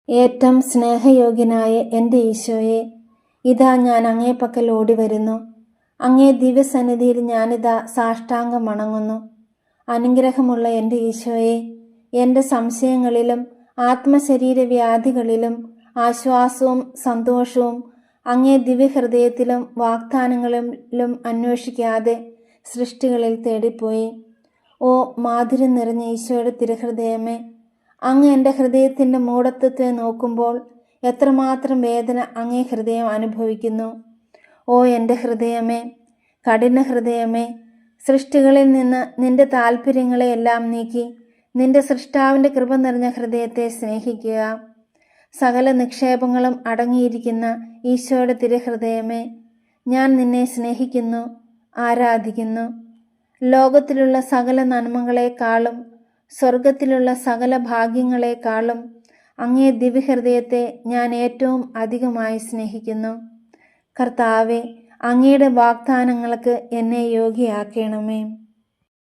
ഏറ്റവും സ്നേഹയോഗ്യനായ എൻ്റെ ഈശോയെ, ഇതാ ഞാൻ അങ്ങേ പക്കൽ ഓടി വരുന്നു. അങ്ങേ ദിവ്യസന്നിധിയിൽ ഞാനിതാ സാഷ്ടാംഗം വണങ്ങുന്നു. അനുഗ്രഹമുള്ള എൻ്റെ ഈശോയെ, എൻ്റെ സംശയങ്ങളിലും ആത്മശരീര വ്യാധികളിലും ആശ്വാസവും സന്തോഷവും അങ്ങേ ദിവ്യഹൃദയത്തിലും വാഗ്ദാനങ്ങളിലും അന്വേഷിക്കാതെ സൃഷ്ടികളിൽ തേടിപ്പോയി. ഓ മാധുര്യം നിറഞ്ഞ ഈശോയുടെ തിരുഹൃദയമേ, അങ്ങ് എൻ്റെ ഹൃദയത്തിൻ്റെ മൂഢത്വത്തെ നോക്കുമ്പോൾ എത്രമാത്രം വേദന അങ്ങേ ഹൃദയം അനുഭവിക്കുന്നു. ഓ എൻ്റെ ഹൃദയമേ, കഠിന ഹൃദയമേ, സൃഷ്ടികളിൽ നിന്ന് നിന്റെ താല്പര്യങ്ങളെയെല്ലാം നീക്കി നിന്റെ സൃഷ്ടാവിൻ്റെ കൃപ നിറഞ്ഞ ഹൃദയത്തെ സ്നേഹിക്കുക. സകല നിക്ഷേപങ്ങളും അടങ്ങിയിരിക്കുന്ന ഈശോയുടെ തിരുഹൃദയമേ, ഞാൻ നിന്നെ സ്നേഹിക്കുന്നു, ആരാധിക്കുന്നു. ലോകത്തിലുള്ള സകല നന്മകളെക്കാളും സ്വർഗത്തിലുള്ള സകല ഭാഗ്യങ്ങളെക്കാളും അങ്ങേ ദിവ്യഹൃദയത്തെ ഞാൻ ഏറ്റവും അധികമായി സ്നേഹിക്കുന്നു. കർത്താവെ, അങ്ങയുടെ വാഗ്ദാനങ്ങൾക്ക് എന്നെ യോഗ്യയാക്കണമേ.